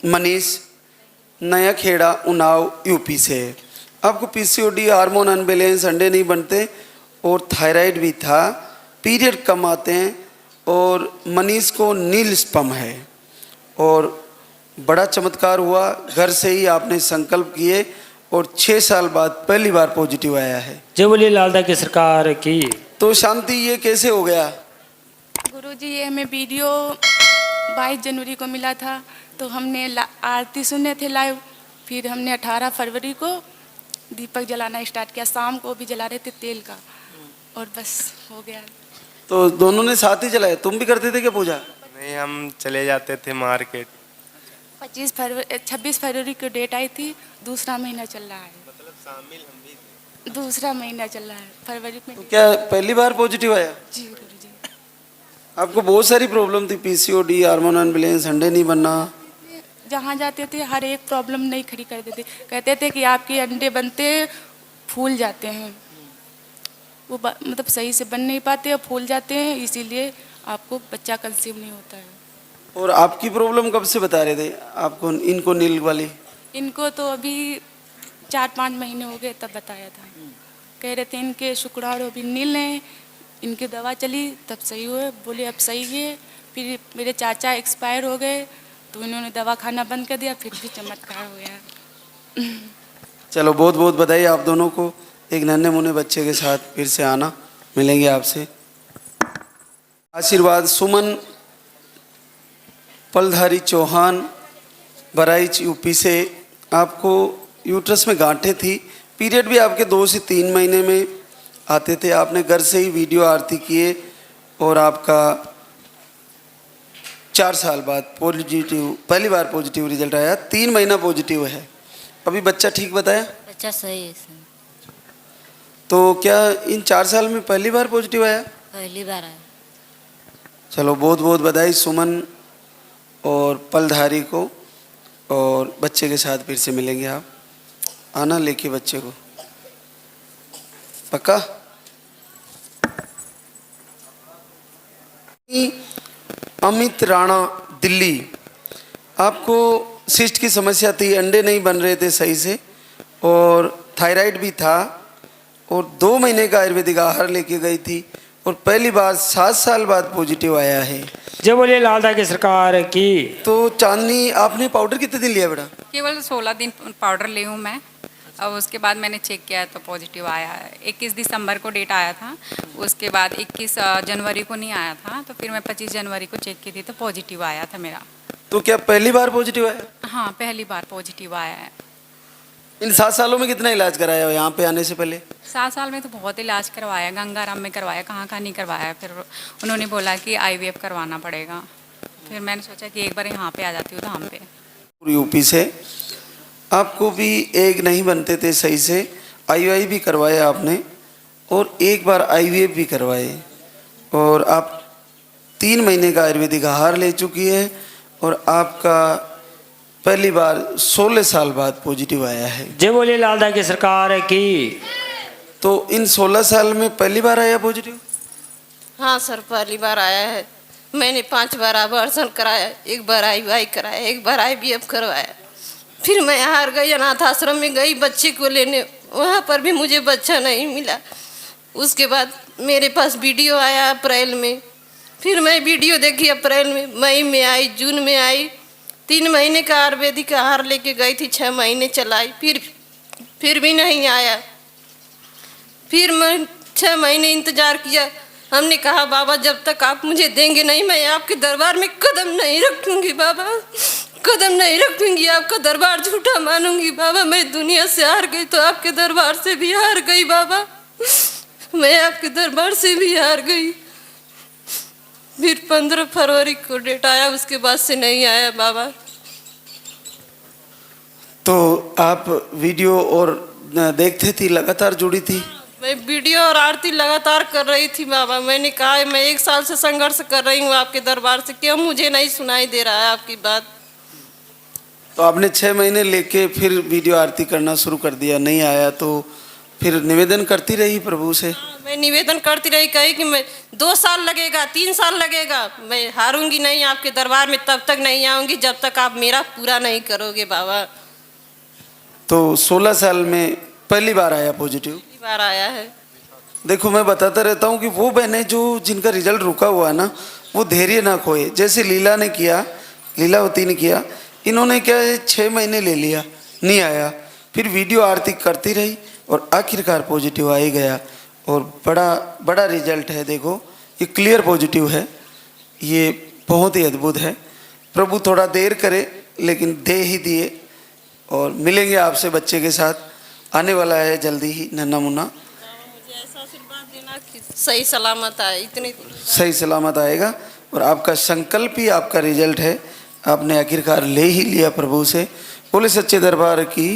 मनीष, नया खेड़ा, उन्नाव, यूपी से। आपको पीसीओडी, हार्मोन अनबैलेंस, अंडे नहीं बनते और थायराइड भी था, पीरियड कम आते हैं और मनीष को नील स्पम है। और बड़ा चमत्कार हुआ, घर से ही आपने संकल्प किए और 6 साल बाद पहली बार पॉजिटिव आया है। जय बोलिए लालदा की सरकार की। तो शांति, ये कैसे हो गया? गुरुजी, ये हमें वीडियो 22 जनवरी को मिला था, तो हमने आरती सुने थे लाइव। फिर हमने 18 फरवरी को दीपक जलाना स्टार्ट किया, शाम को भी जला रहे थे तेल का, और बस हो गया। तो दोनों ने साथ ही जलाया? तुम भी करते थे क्या पूजा? नहीं, हम चले जाते थे मार्केट। 26 फरवरी को डेट आई थी, दूसरा महीना चल रहा है। मतलब शामिल हम भी थे। दूसरा महीना चल रहा है फरवरी में। तो क्या पहली बार पॉजिटिव आया? जी गुरुजी। आपको बहुत सारी प्रॉब्लम थी, पीसीओडी, हार्मोन अनबैलेंस, अंडे नहीं बनना। जहाँ जाते थे हर एक प्रॉब्लम नहीं खड़ी कर देते, कहते थे कि आपके अंडे बनते फूल जाते हैं, वो मतलब सही से बन नहीं पाते और फूल जाते हैं, इसीलिए आपको बच्चा कंसीव नहीं होता है। और आपकी प्रॉब्लम कब से बता रहे थे आपको, इनको नील वाली? इनको तो अभी 4-5 महीने हो गए तब बताया था। कह रहे थे इनके शुक्राणु अभी नील हैं, इनकी दवा चली तब सही हुए, बोले अब सही है। फिर मेरे चाचा एक्सपायर हो गए तो इन्होंने दवा खाना बंद कर दिया, फिर भी चमत्कार हो गया। चलो, बहुत बहुत बधाई आप दोनों को। एक नन्हे मुन्ने बच्चे के साथ फिर से आना, मिलेंगे आपसे। आशीर्वाद, सुमन पलधारी चौहान, बहराइच, यूपी से। आपको यूट्रस में गांठें थी, पीरियड भी आपके 2 से 3 महीने में आते थे। आपने घर से ही वीडियो आरती किए और आपका 4 साल बाद पॉजिटिव, पहली बार पॉजिटिव रिजल्ट आया। 3 महीना पॉजिटिव है। अभी बच्चा ठीक बताया? बच्चा सही है सर। तो क्या इन 4 साल में पहली बार पॉजिटिव आया? पहली बार आया। चलो, बहुत बहुत बधाई सुमन और पलधारी को। और बच्चे के साथ फिर से मिलेंगे आप, आना लेके बच्चे को, पक्का? अमित राणा, दिल्ली। आपको सिस्ट की समस्या थी, अंडे नहीं बन रहे थे सही से और थायराइड भी था और 2 महीने का आयुर्वेदिक आहार लेके गई थी और पहली बार 7 साल बाद पॉजिटिव आया है। जय बोलिए लालदा की सरकार की। तो चांदनी, आपने पाउडर कितने दिन लिया बेटा? केवल 16 दिन पाउडर ली हूँ मैं, और उसके बाद मैंने चेक किया तो पॉजिटिव आया है। 21 दिसंबर को डेट आया था, उसके बाद 21 जनवरी को नहीं आया था, तो फिर मैं 25 जनवरी को चेक की थी तो पॉजिटिव आया था मेरा। तो क्या पहली बार पॉजिटिव आया? हाँ, पहली बार पॉजिटिव आया है। इन 7 सालों में कितना इलाज कराया हो यहाँ पे आने से पहले? 7 साल में तो बहुत इलाज करवाया, गंगाराम में करवाया, कहाँ कहाँ नहीं करवाया। फिर उन्होंने बोला कि IVF करवाना पड़ेगा। फिर मैंने सोचा कि एक बार यहाँ पे आ जाती हूँ धाम पे। यूपी से। आपको भी एग नहीं बनते थे सही से, IUI भी करवाया आपने और एक बार IVF भी करवाए और आप 3 महीने का आयुर्वेदिक आहार ले चुकी है और आपका पहली बार 16 साल बाद पॉजिटिव आया है। जय बोलिए लालदा की सरकार की। तो इन 16 साल में पहली बार आया पॉजिटिव? हाँ सर, पहली बार आया है। मैंने 5 बार अबॉर्शन कराया, एक बार IUI कराया, एक बार IVF करवाया। फिर मैं हार गई, अनाथ आश्रम में गई बच्चे को लेने, वहाँ पर भी मुझे बच्चा नहीं मिला। उसके बाद मेरे पास वीडियो आया अप्रैल में, फिर मैं वीडियो देखी अप्रैल में, मई में आई, जून में आई। 3 महीने का आयुर्वेदिक आहार लेके गई थी, 6 महीने चलाई, फिर भी नहीं आया। फिर मैं 6 महीने इंतजार किया। हमने कहा बाबा जब तक आप मुझे देंगे नहीं, मैं आपके दरबार में कदम नहीं रखूंगी बाबा, कदम नहीं रखूंगी, आपका दरबार झूठा मानूंगी बाबा। मैं दुनिया से हार गई तो आपके दरबार से भी हार गई बाबा, मैं आपके दरबार से भी हार गई। फिर 15 फरवरी को डेट आया, उसके बाद से नहीं आया बाबा। तो आप वीडियो और देखते थी, लगातार जुड़ी थी? मैं वीडियो और आरती लगातार कर रही थी बाबा। मैंने कहा मैं 1 साल से संघर्ष कर रही हूँ आपके दरबार से, क्यों मुझे नहीं सुनाई दे रहा है आपकी बात। तो आपने 6 महीने लेके फिर वीडियो आरती करना शुरू कर दिया, नहीं आया तो फिर निवेदन करती रही प्रभु से? मैं निवेदन करती रही, कही कि मैं 2 साल लगेगा, 3 साल लगेगा, मैं हारूंगी नहीं आपके दरबार में, तब तक नहीं आऊंगी जब तक आप मेरा पूरा नहीं करोगे बाबा। तो 16 साल में पहली बार आया पॉजिटिव। पहली बार आया है। देखो मैं बताता रहता हूँ कि वो बहनें जो जिनका रिजल्ट रुका हुआ है ना, वो धैर्य ना खोए। जैसे लीला ने किया, लीलावती ने किया, इन्होंने क्या है 6 महीने ले लिया, नहीं आया, फिर वीडियो आरती करती रही और आखिरकार पॉजिटिव आ ही गया। और बड़ा बड़ा रिजल्ट है। देखो ये क्लियर पॉजिटिव है, ये बहुत ही अद्भुत है। प्रभु थोड़ा देर करे लेकिन दे ही दिए। और मिलेंगे आपसे बच्चे के साथ, आने वाला है जल्दी ही नन्ना मुन्ना। मुझे ऐसा आशीर्वाद देना कि सही सलामत आए, इतने सही सलामत आएगा। और आपका संकल्प ही आपका रिजल्ट है, आपने आखिरकार ले ही लिया प्रभु से। बोले सच्चे दरबार की